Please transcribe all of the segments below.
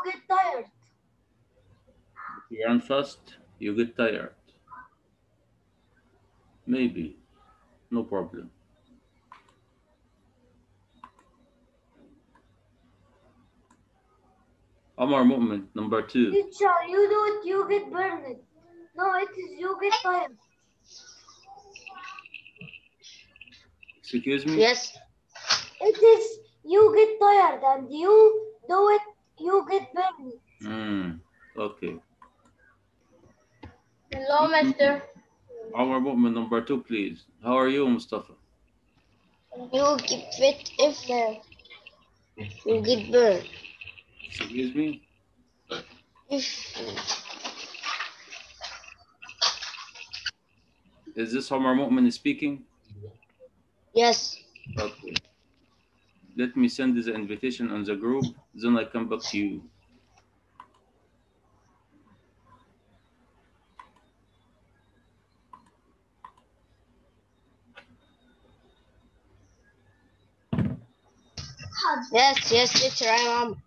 get tired. If you run fast, you get tired. Maybe, no problem. Omar Mu'min, number 2. Teacher, you do it, you get burned. No, it is you get tired. Excuse me? Yes. It is you get tired and you do it, you get burned. Okay. Hello, Master. Omar Mu'min, number 2, please. How are you, Mustafa? You keep fit if you get burned. Excuse me? If Is this Omar Mu'min speaking? yes. Okay. Let me send the invitation on the group, then I come back to you. Yes, teacher, I'm on.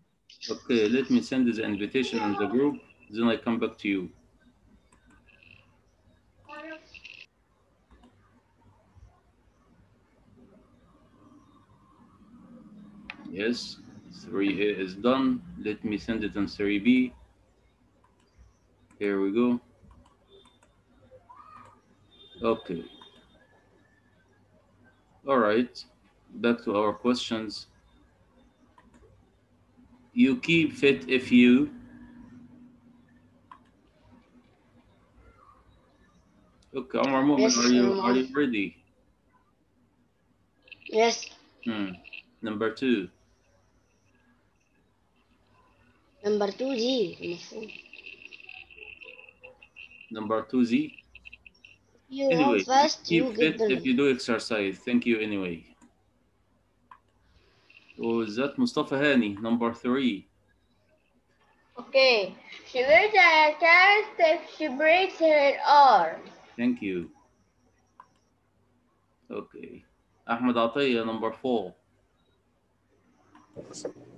Okay, let me send the invitation on the group, then I come back to you. Yes, 3A is done. Let me send it on 3B. Here we go. Okay. All right, back to our questions. You keep fit if you... Okay, Omar Mu'min, Yes, are you ready? Yes. Number 2. Number 2G. Number 2Z. You run Anyway, fast, keep you get fit if burned. you do exercise. Thank you anyway. Was that Mustafa Hani, number 3? Okay. She wears a cast if she breaks her arm. Thank you. Okay. Ahmed Atiyah, number 4.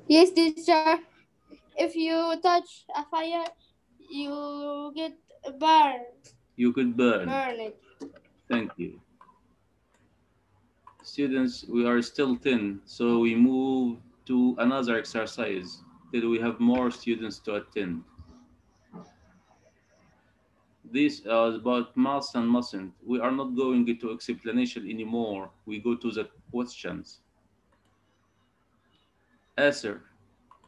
Yes, teacher. If you touch a fire, you get burned. You could burn. Burned. Thank you. Students, we are still 10, so we move to another exercise till we have more students to attend. This is about must and mustn't. We are not going into explanation anymore. We go to the questions. Answer.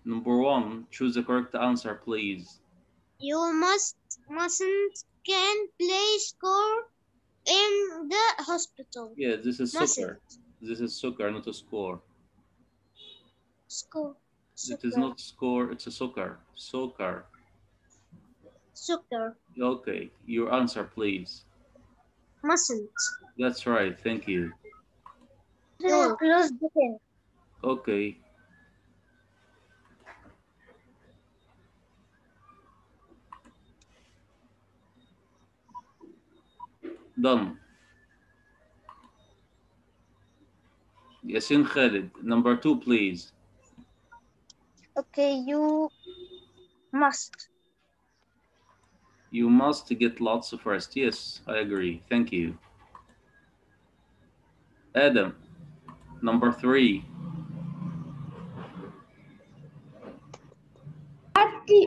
Number 1, choose the correct answer, please. You mustn't can play score in the hospital. Yeah, this is Mustn't. soccer. This is soccer, not a score. Score. It is not score, it's a soccer. Soccer. Soccer. Okay, your answer, please. Mustn't. That's right, thank you. Close the pen. Okay. Done. Yasin Khalid, number 2, please. Okay, you must. You must get lots of rest. Yes, I agree. Thank you. Adam, number 3.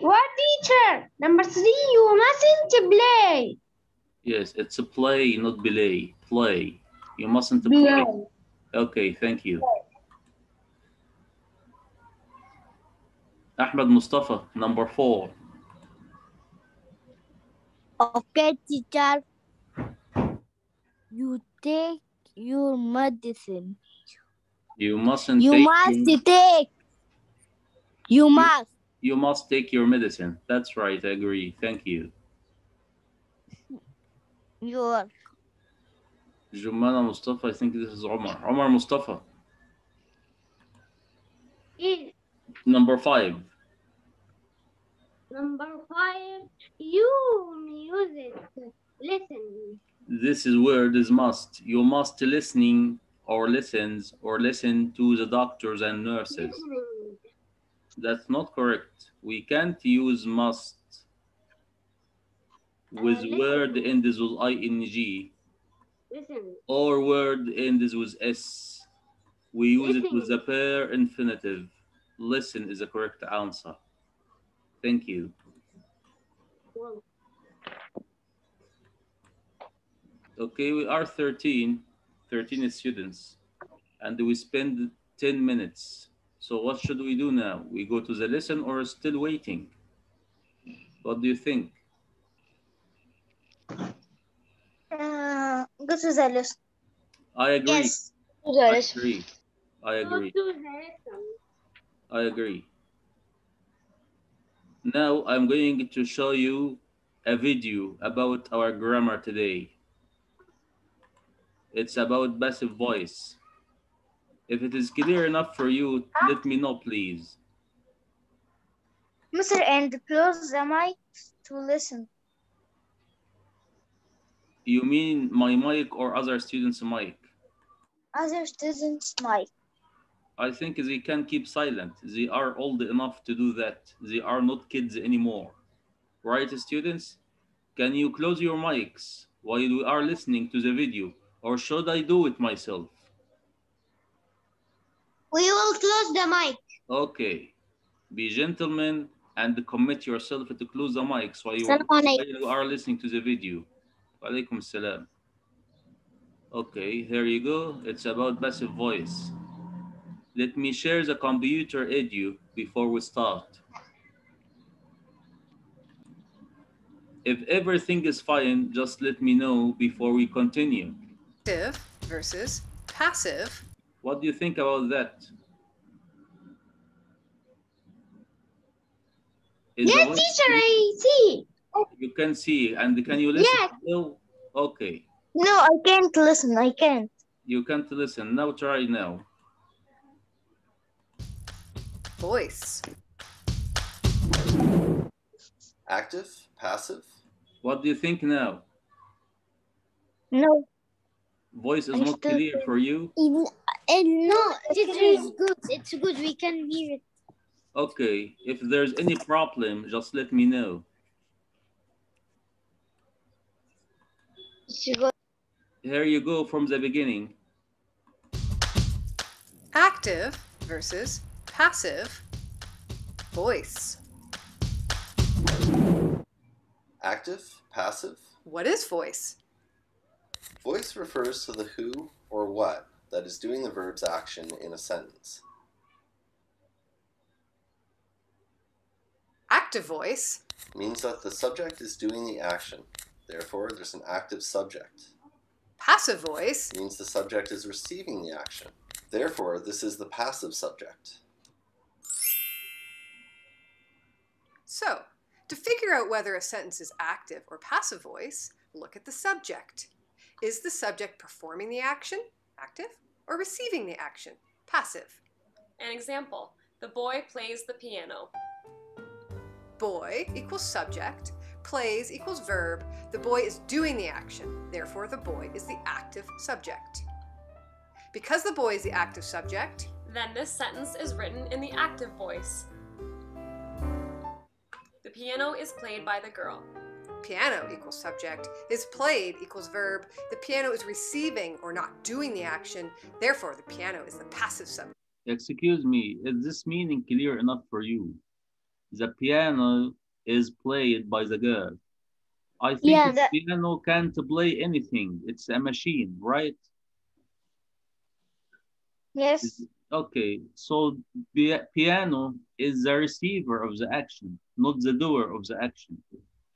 What teacher? Number 3, you mustn't play. Yes, it's a play, not belay. Play. You mustn't play. Okay, thank you. Ahmed Mustafa, number 4. Okay, teacher. You take your medicine. You mustn't You take... must take. You must. You must take your medicine. That's right, I agree. Thank you. Your. Jumana Mustafa, I think this is Omar. Omar Mustafa. Number 5. Number 5, you music. Listen. This is word is must. You must listening or listens or listen to the doctors and nurses. That's not correct. We can't use must with word ends with ing Listen. or word ends with s. We use it with the pair infinitive. Listen is the correct answer. Thank you. Okay, we are 13 students, and we spend 10 minutes. So what should we do now? We go to the lesson or still waiting? What do you think? Go to the list. I agree. Yes. I agree. I agree. I agree. Now I'm going to show you a video about our grammar today. It's about passive voice. If it is clear enough for you, let me know, please. Mr. And close the mic to listen. You mean my mic or other students' mic? Other students' mic. I think they can keep silent. They are old enough to do that. They are not kids anymore. Right, students? Can you close your mics while we are listening to the video? Or should I do it myself? We will close the mic. Okay. Be gentlemen and commit yourself to close the mics while you are listening to the video. Walaikum salam. Okay, here you go. It's about passive voice. Let me share the computer edu before we start. If everything is fine, just let me know before we continue. Active versus passive. What do you think about that? Yes, teacher, I see. You can see, and can you listen? Yes. No? Okay. No, I can't listen. I can't. You can't listen. Now try now. Voice. Active, passive. What do you think now? No. Voice is not clear for you? No, it's good. It's good. We can hear it. Okay. If there's any problem, just let me know. Here you go from the beginning. Active versus passive. Voice. Active, passive. What is voice? Voice refers to the who or what that is doing the verb's action in a sentence. Active voice means that the subject is doing the action. Therefore, there's an active subject. Passive voice means the subject is receiving the action. Therefore, this is the passive subject. So, to figure out whether a sentence is active or passive voice, look at the subject. Is the subject performing the action, active, or receiving the action, passive? An example, the boy plays the piano. Boy equals subject, plays equals verb, the boy is doing the action, therefore the boy is the active subject. Because the boy is the active subject, then this sentence is written in the active voice. The piano is played by the girl. Piano equals subject, is played equals verb, the piano is receiving or not doing the action, therefore the piano is the passive subject. Excuse me, is this meaning clear enough for you? The piano is played by the girl. I think the piano can't play anything. It's a machine, right? Yes. Okay, so the piano is the receiver of the action, not the doer of the action.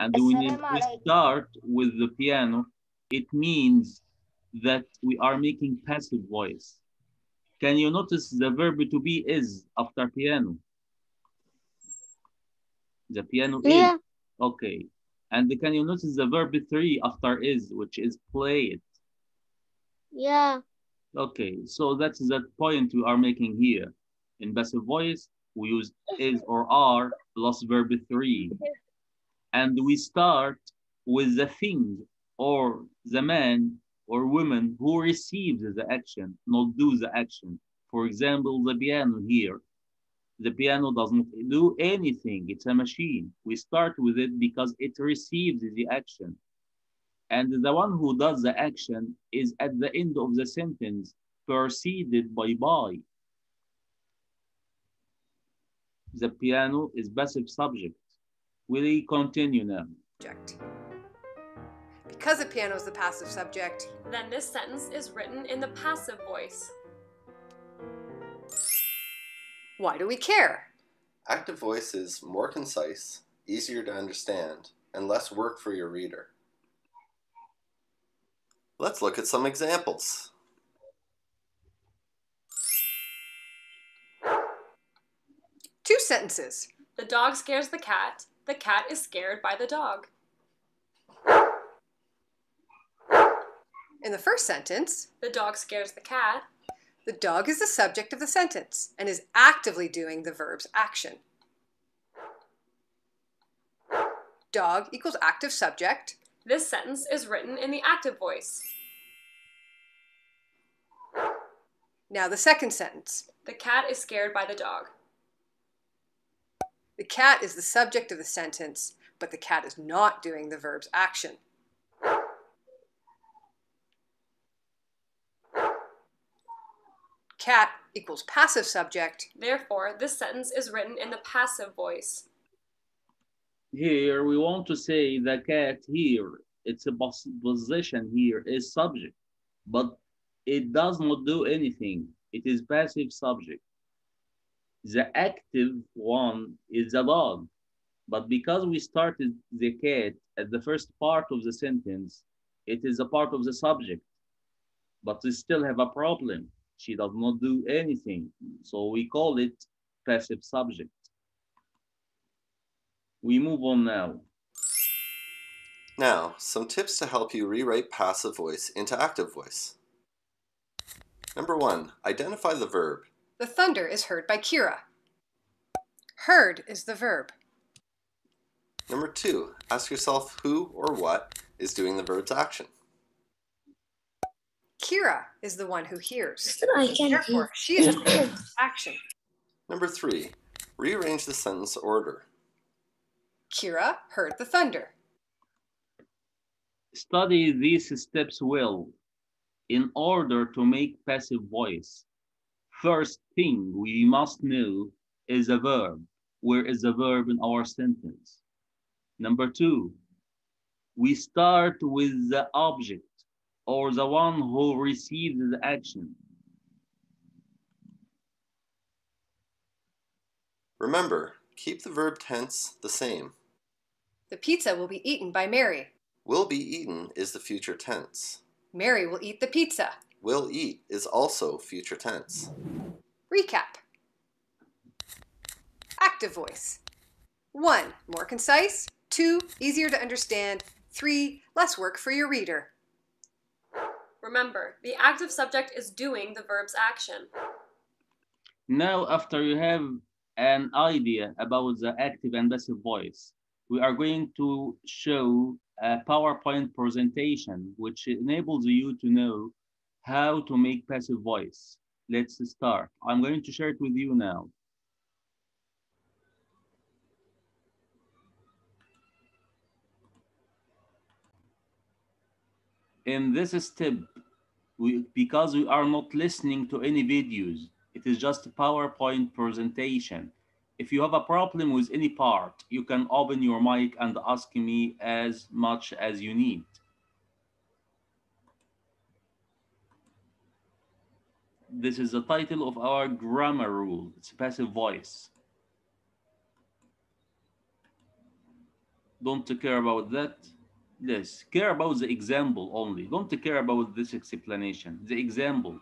And when we start with the piano, it means that we are making passive voice. Can you notice the verb to be is after piano? The piano is. Okay. And can you notice the verb 3 after is, which is played? Yeah. Okay, so that's the point we are making here. In passive voice, we use is or are plus verb 3. And we start with the thing or the man or woman who receives the action, not do the action. For example, the piano here. The piano doesn't do anything. It's a machine. We start with it because it receives the action. And the one who does the action is at the end of the sentence, preceded by. The piano is passive subject. We continue now. Because the piano is the passive subject, then this sentence is written in the passive voice. Why do we care? Active voice is more concise, easier to understand, and less work for your reader. Let's look at some examples. Two sentences. The dog scares the cat. The cat is scared by the dog. In the first sentence, the dog scares the cat. The dog is the subject of the sentence and is actively doing the verb's action. Dog equals active subject. This sentence is written in the active voice. Now the second sentence. The cat is scared by the dog. The cat is the subject of the sentence, but the cat is not doing the verb's action. Cat equals passive subject. Therefore, this sentence is written in the passive voice. Here, we want to say the cat here, its a position here is subject, but it does not do anything. It is passive subject. The active one is the dog, but because we started the cat at the first part of the sentence, it is a part of the subject, but we still have a problem. She does not do anything, so we call it passive subject. We move on now. Now, some tips to help you rewrite passive voice into active voice. Number 1, identify the verb. The thunder is heard by Kira. Heard is the verb. Number 2, ask yourself who or what is doing the verb's action. Kira is the one who hears. Therefore, she is doing the verb's action. Number 3, rearrange the sentence order. Kira heard the thunder. Study these steps well in order to make passive voice. First thing we must know is a verb. Where is the verb in our sentence? Number 2, we start with the object or the one who receives the action. Remember, keep the verb tense the same. The pizza will be eaten by Mary. Will be eaten is the future tense. Mary will eat the pizza. Will eat is also future tense. Recap. Active voice. 1, more concise. 2, easier to understand. 3, less work for your reader. Remember, the active subject is doing the verb's action. Now, after you have an idea about the active and passive voice, we are going to show a PowerPoint presentation which enables you to know how to make passive voice. Let's start. I'm going to share it with you now. In this step, because we are not listening to any videos, it is just a PowerPoint presentation. If you have a problem with any part, you can open your mic and ask me as much as you need. This is the title of our grammar rule. It's passive voice. Don't care about that. Yes, care about the example only. Don't care about this explanation. The example.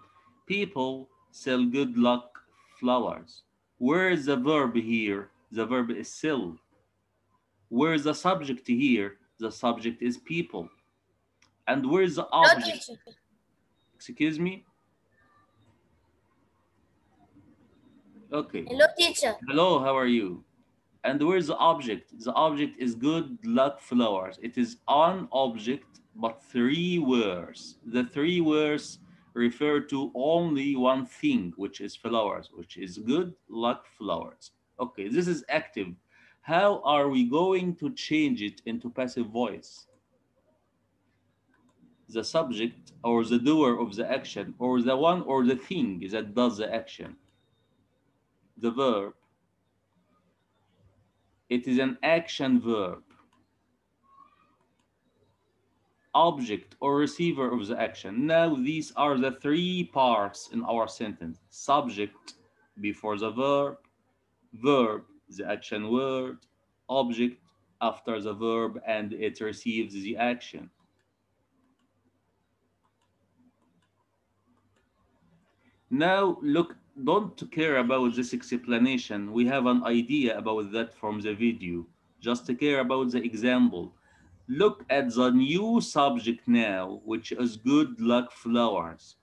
People sell good luck flowers. Where is the verb here? The verb is sell. Where is the subject here? The subject is people. And where is the object? Excuse me? Okay. Hello, teacher. Hello, how are you? And where's the object? The object is good luck flowers. It is an object, but 3 words. The 3 words refer to only one thing, which is flowers, which is good luck flowers. Okay, this is active. How are we going to change it into passive voice? The subject or the doer of the action or the one or the thing that does the action. The verb. It is an action verb. Object or receiver of the action. Now these are the three parts in our sentence. Subject before the verb, verb, the action word, object after the verb, and it receives the action. Now look, don't care about this explanation. We have an idea about that from the video. Just care about the example. Look at the new subject now, which is good luck flowers.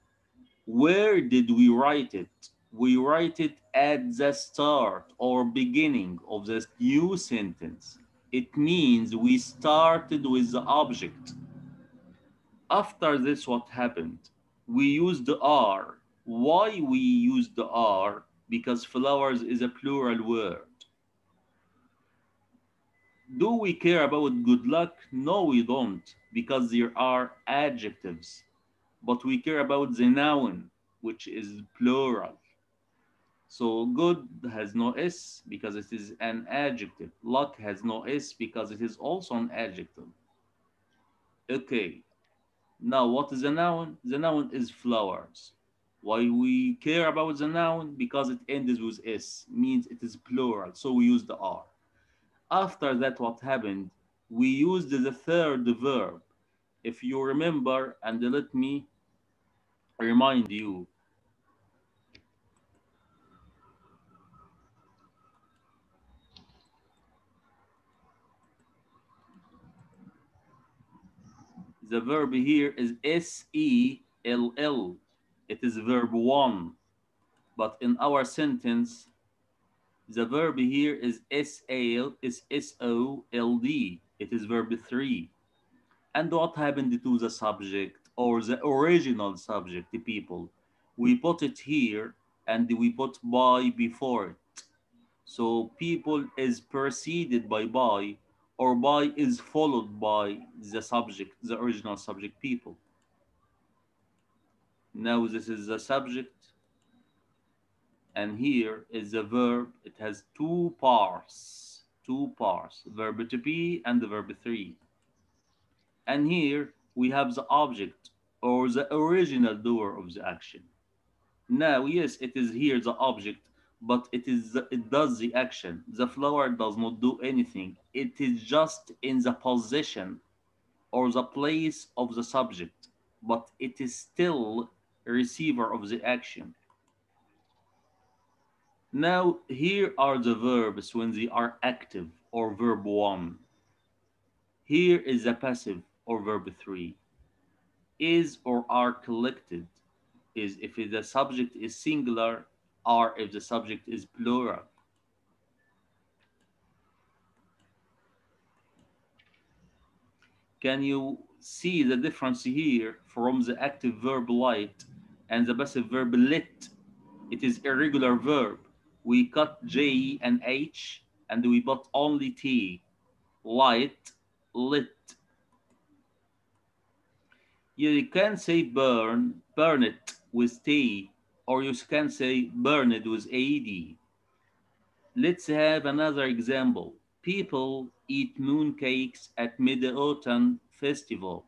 Where did we write it? We write it at the start or beginning of this new sentence. It means we started with the object. After this, what happened? We used the R. Why we used the R? Because flowers is a plural word. Do we care about good luck? No, we don't, because there are adjectives. But we care about the noun, which is plural. So good has no S because it is an adjective. Luck has no S because it is also an adjective. Okay, now what is the noun? The noun is flowers. Why we care about the noun? Because it ends with S, means it is plural, so we use the R. After that, what happened? We used the third verb. If you remember, and let me remind you. The verb here is S-E-L-L. It is verb 1. But in our sentence, the verb here is S-O-L-D. It is verb 3. And what happened to the subject or the original subject, the people? We put it here and we put by before it. So people is preceded by or by is followed by the subject, the original subject people. Now this is the subject and here is the verb. It has two parts, verb to be and the verb 3. And here we have the object or the original doer of the action. Now, yes, it is here the object, but it does the action. The flower does not do anything. It is just in the position or the place of the subject, but it is still a receiver of the action. Now, here are the verbs when they are active or verb 1. Here is the passive or verb 3. Is or are collected. Is if the subject is singular, or if the subject is plural. Can you see the difference here from the active verb light and the passive verb lit? It is irregular verb. We cut J and H and we put only T. Light, lit. You can say burn it with T, or you can say burn it with AD. Let's have another example. People eat mooncakes at Mid-Autumn Festival.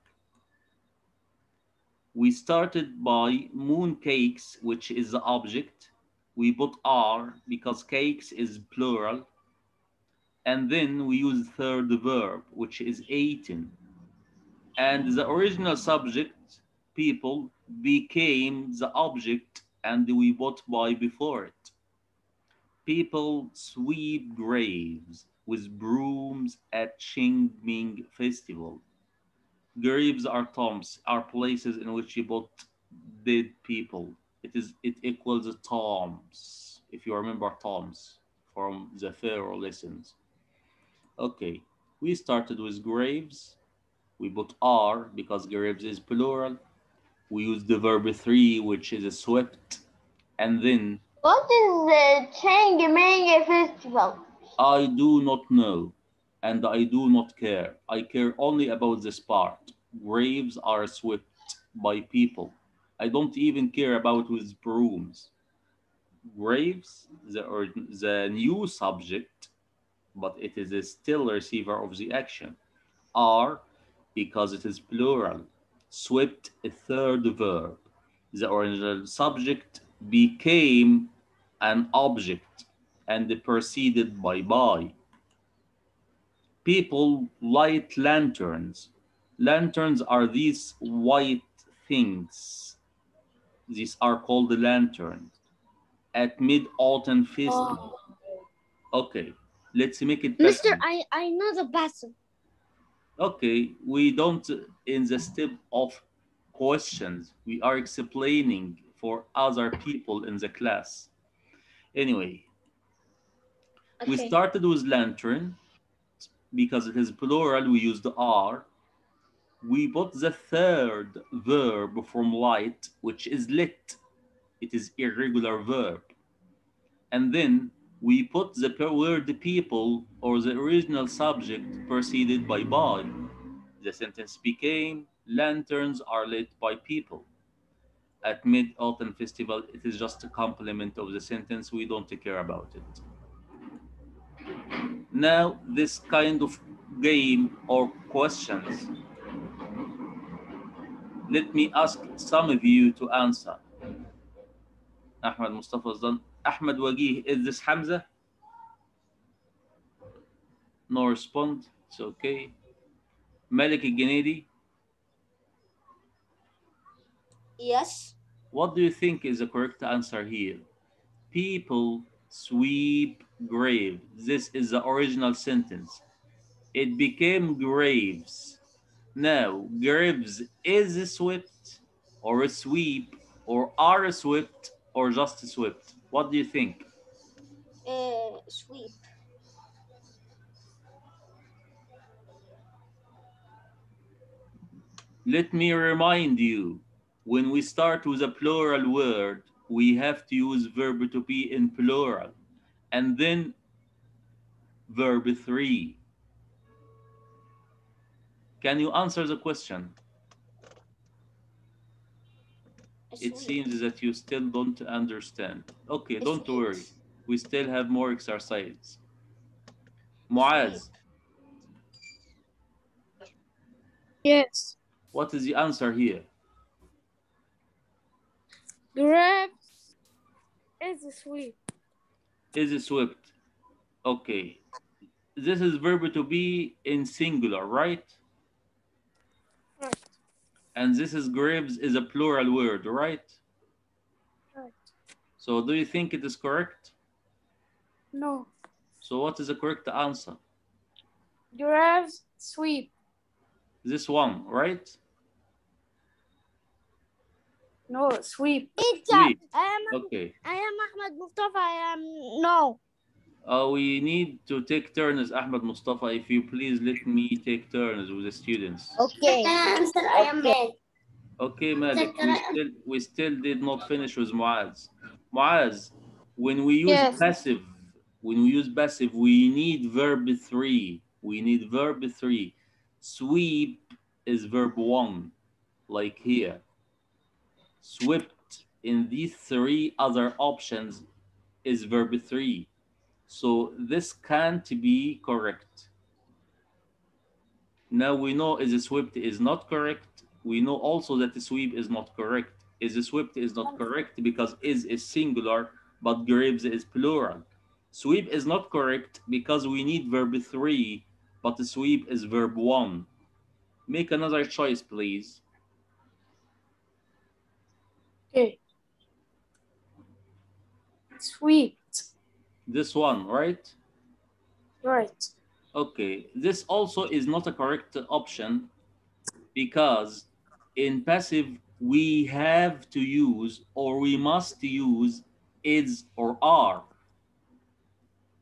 We started by mooncakes, which is the object. We put R because cakes is plural. And then we use third verb, which is eaten. And the original subject, people, became the object and we put by before it. People sweep graves with brooms at Qingming Festival. Graves are tombs, are places in which you put dead people. It equals tombs, if you remember tombs from the Pharaoh lessons. Okay, we started with graves. We put R because graves is plural. We use the verb 3, which is swept, and then What is the Changming festival? I do not know, and I do not care. I care only about this part. Graves are swept by people. I don't even care about with brooms. Graves, the new subject, but it is still receiver of the action. Are, because it is plural. Swept, a third verb. The original subject became an object and preceded by. People light lanterns. Lanterns are these white things. These are called lanterns at Mid-Autumn Festival. Okay, let's make it Mister, passive. I know the passive. Okay, we don't, in the step of questions, we are explaining for other people in the class. Anyway, we started with lantern. Because it is plural, we use the are. We put the third verb from light, which is lit. It is irregular verb. And then we put the word people or the original subject preceded by. The sentence became, lanterns are lit by people. At Mid-Autumn Festival, it is just a complement of the sentence. We don't care about it. Now, this kind of game or questions, let me ask some of you to answer. Ahmed Mustafa is done. Ahmed Wagih, is this Hamza? No response. It's okay. Malik Al-Ganedi? Yes. What do you think is the correct answer here? People sweep grave. This is the original sentence. It became graves. Now, graves is swept or a sweep or are swept or just swept? What do you think? Sweep. Let me remind you, when we start with a plural word, we have to use verb to be in plural. And then verb 3. Can you answer the question? It seems that you still don't understand. Okay, don't worry. We still have more exercise. Muaz. Yes. What is the answer here? Grapes is sweet. Is swept. Okay. This is verb to be in singular, right? Right. And this is graves is a plural word, right? Right. So do you think it is correct? No. So what is the correct answer? Grapes sweep. This one, right? No, sweep. Sweep. Okay. I am Ahmed Mustafa. I am no. We need to take turns, Ahmed Mustafa. If you please let me take turns with the students. Okay. I am Malik. Okay, Malik. We still did not finish with Muaz. Muaz, when we use passive, we need verb 3. We need verb 3. Sweep is verb 1, like here. Swept in these 3 other options is verb 3. So this can't be correct. Now we know is swept is not correct. We know also that the sweep is not correct. Is swept is not correct because is singular, but graves is plural. Sweep is not correct because we need verb 3, but the sweep is verb 1. Make another choice, please. Okay. Sweet. This one, right? Right. Okay, this also is not a correct option because in passive, we have to use or we must use is or are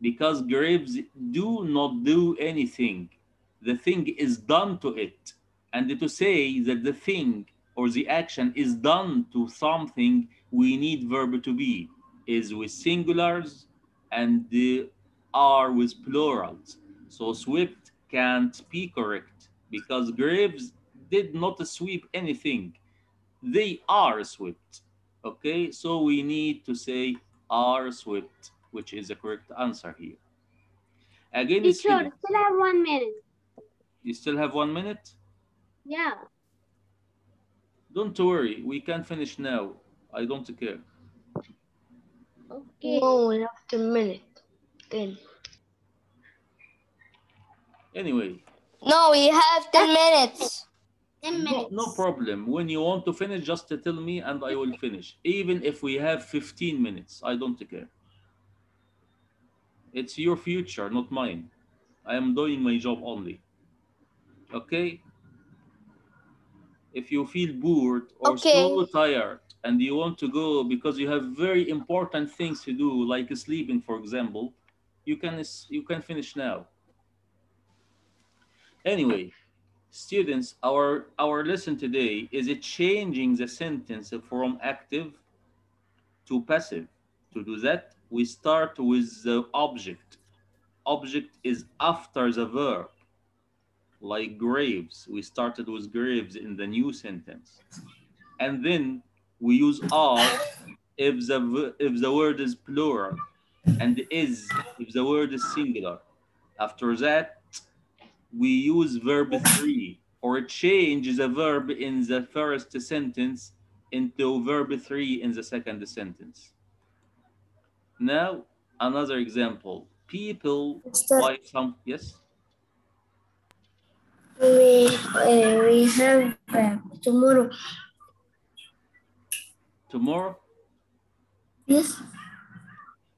because graves do not do anything. The thing is done to it. And to say that the thing or the action is done to something, we need verb to be. Is with singulars and the are with plurals. So swept can't be correct because Graves did not sweep anything. They are swept. Okay, so we need to say are swept, which is the correct answer here. Again, Teacher, students, still have 1 minute. you still have 1 minute? Yeah. Don't worry, we can finish now. I don't care. Okay. No, we have 10 minutes. 10. Anyway. No, we have 10 minutes. 10 minutes. No problem. When you want to finish, just tell me and I will finish. Even if we have 15 minutes, I don't care. It's your future, not mine. I am doing my job only. Okay? If you feel bored or so tired and you want to go because you have very important things to do, like sleeping, for example, you can finish now. Anyway, students, our lesson today is it changing the sentence from active to passive. To do that, we start with the object. Object is after the verb. Like graves, we started with graves in the new sentence. And then we use are if the word is plural, and is if the word is singular. After that, we use verb 3, or change the verb in the first sentence into verb 3 in the second sentence. Now, another example. People buy some, yes? We have tomorrow. Tomorrow? Yes.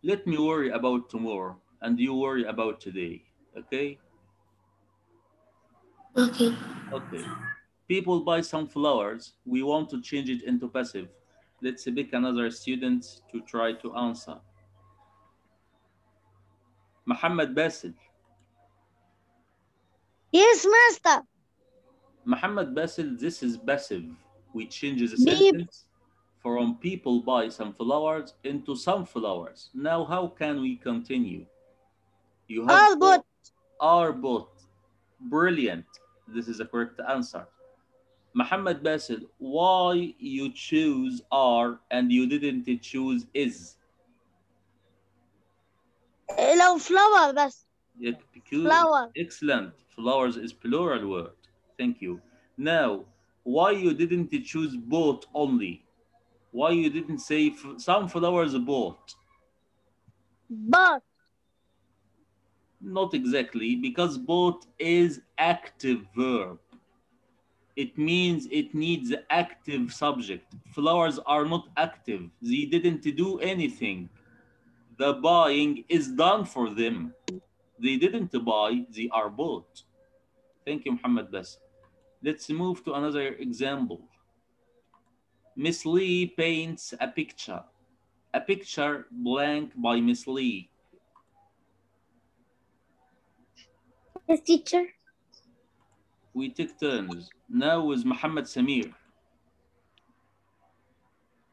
Let me worry about tomorrow and you worry about today, okay? Okay. Okay. People buy some flowers. We want to change it into passive. Let's pick another student to try to answer. Muhammad Basil. Yes, master. Muhammad Basil, this is passive. We change the sentence from people buy some flowers into some flowers. Now, how can we continue? You have are both. Brilliant. This is the correct answer. Muhammad Basil, why you choose are and you didn't choose is? لو flower بس. Flower. Excellent. Flowers is plural word. Thank you. Now, why you didn't choose both only? Why you didn't say some flowers both? Both. Not exactly, because both is active verb. It means it needs active subject. Flowers are not active. They didn't do anything. The buying is done for them. They didn't buy, they are bought. Thank you, Muhammad Bas. Let's move to another example. Miss Lee paints a picture. A picture blank by Miss Lee. Yes, teacher. We take turns. Now with Muhammad Samir.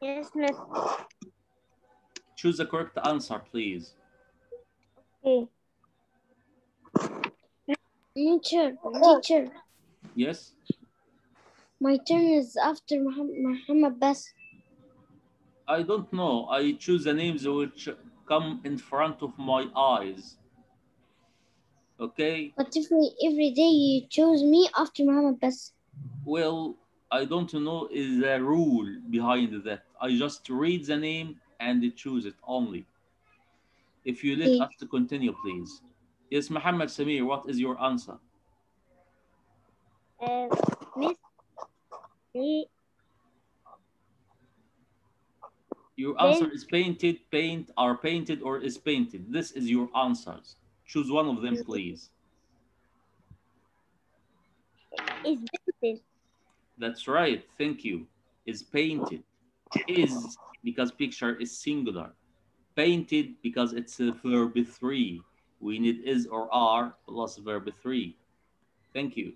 Yes, miss. Choose the correct answer, please. Okay. Teacher. Yes? My turn is after Muhammad Bas. I don't know. I choose the names which come in front of my eyes. Okay? But if every day you choose me after Muhammad Bas. Well, I don't know is the rule behind that. I just read the name and choose it only. If you let us to continue, please. Yes, Muhammad Samir, what is your answer? Miss Lee. Your answer is painted, paint, are painted, or is painted. This is your answers. Choose one of them, please. Is painted. That's right. Thank you. Is painted. Is because picture is singular. Painted because it's a verb 3. We need is or are plus verb 3. Thank you.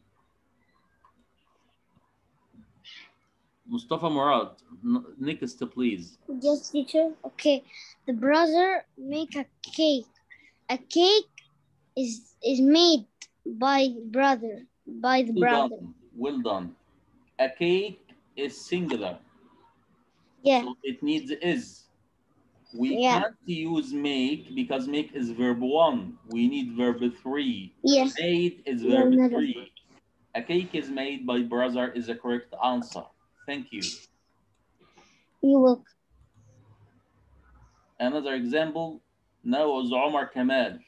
Mustafa Murad, next please. Yes, teacher. Okay. The brother make a cake. A cake is made by brother. By the brother. Well done. A cake is singular. Yeah. So it needs is. We can't use make because make is verb 1. We need verb 3. Yes. Made is verb 3. A cake is made by brother is a correct answer. Thank you. You're welcome. Another example. Now is Omar Kamal.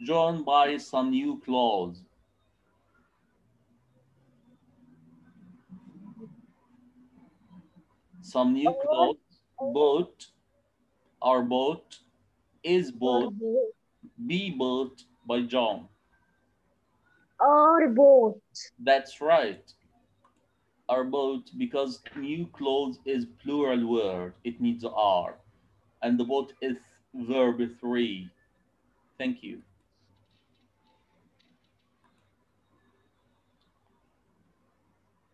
John buys some new clothes. Some new clothes. Bought. Are bought. Is bought. Be bought by John. Are bought. That's right. Are bought because new clothes is plural word. It needs are. And the bought is verb 3. Thank you.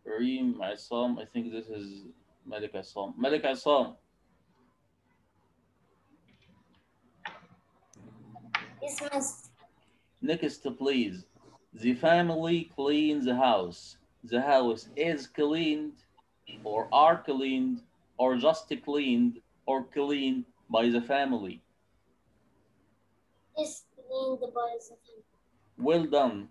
Reem Assam, I think this is Malik Assam. Malik Assam. Yes, miss. Next, please. The family cleans the house. The house is cleaned, or are cleaned, or just cleaned, or cleaned by the family. Is cleaned by the family. Well done.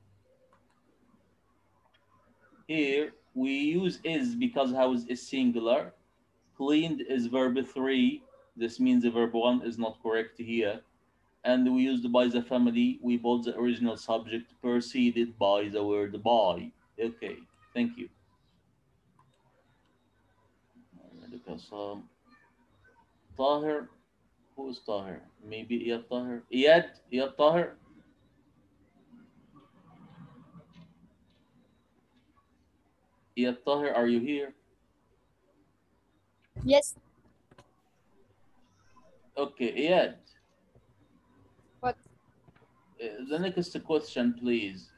Here we use is because house is singular. Cleaned is verb 3. This means the verb 1 is not correct here. And we used by the family. We bought the original subject preceded by the word by. Okay, thank you. Tahir. Who is Tahir? Maybe Iyad Tahir. Iyad Tahir. Iyad Tahir, are you here? Yes. Okay, Iyad. What? The next question, please.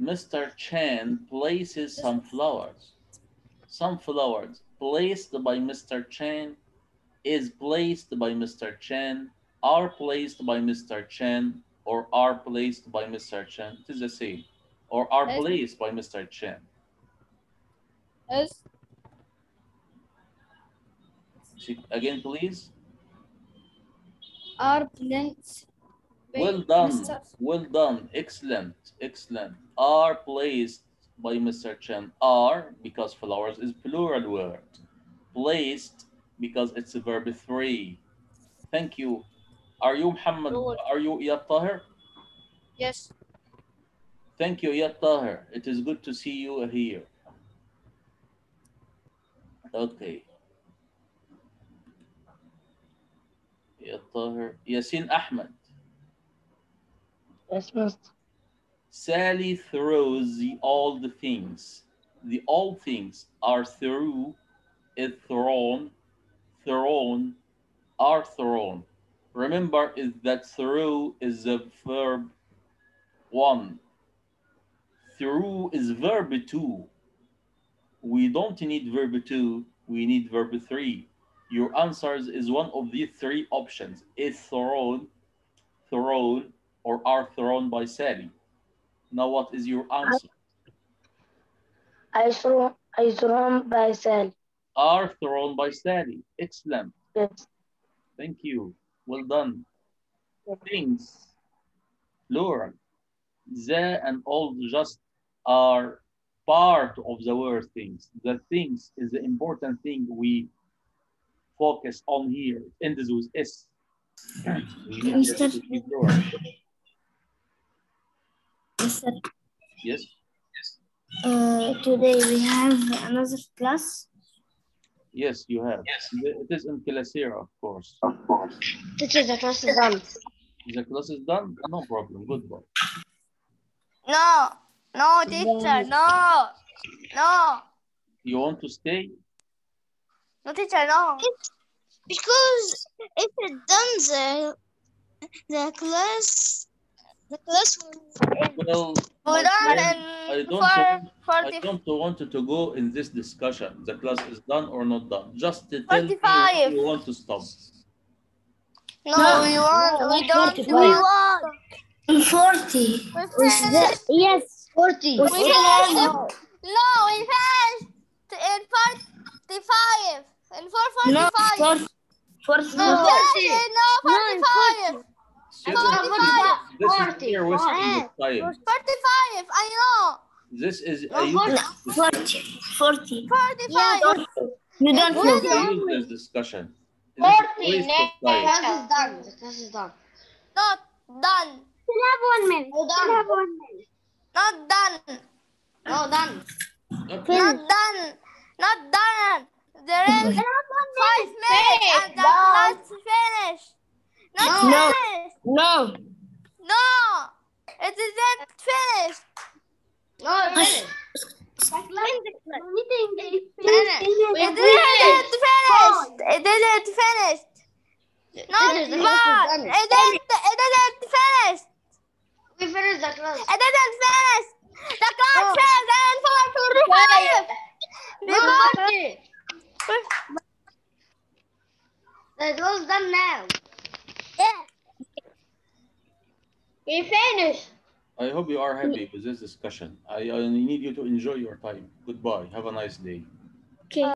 Mr. Chan places some flowers. Some flowers placed by Mr. Chan, is placed by Mr. Chan, are placed by Mr. Chan, or are placed by Mr. Chan. It is the same. Or are placed by Mr. Chan. Yes. Again, please. Are placed. Well done. Well done. Excellent. Excellent. Are placed by Mr. Chen. Are because flowers is plural word. Placed because it's a verb 3. Thank you. Are you Muhammad? Are you Iyad Tahir? Yes. Thank you, Iyad Tahir. It is good to see you here. Okay. Iyad Tahir. Yasin Ahmed. Yes, mister. Sally throws the old things. The old things are threw, is thrown, thrown, are thrown. Remember is that through is the verb 1. Through is verb 2. We don't need verb 2, we need verb 3. Your answers is one of these 3 options. Is thrown, thrown, or are thrown by Sally. Now what is your answer? I thrown by Sally. Are thrown by Sally. Excellent. Yes. Thank you. Well done. Things, plural. The and all just are part of the word things. The things is the important thing we focus on here. It ends with S. Mister. Yes. Today we have another class. Yes, you have. Yes. It is in Classera, of course. Teacher, the class is done. The class is done? No problem. Goodbye. No, teacher, no. You want to stay? No, teacher, no. Because if it done the class The class Well, Hold my on, friend, and I don't want to go in this discussion. The class is done or not done. Just to tell me 45. when you want to stop. No, we don't 45. want. 40. Yes, 40. We finished. No, we finished in 45. In 445. 40. No, 45. This is mere wasting of time. 45, I know. This is a useless 40. 45. You don't know. useless discussion. This is a waste of time. The class is done. Not done. Still have 1 minute. Still have 1 minute. Not done. No, done. Okay. Not done. Not done. There is 5 minutes and the No. class is finished. Not No. finished. No. No. It isn't finished. No, finish. It didn't finish. Not Finish, the bad. class is done. It didn't finish. We finished the class. It didn't finish. The class says and 445. No, the class is done now. Yeah. We finished. I hope you are happy with this discussion. I need you to enjoy your time. Goodbye. Have a nice day. Okay.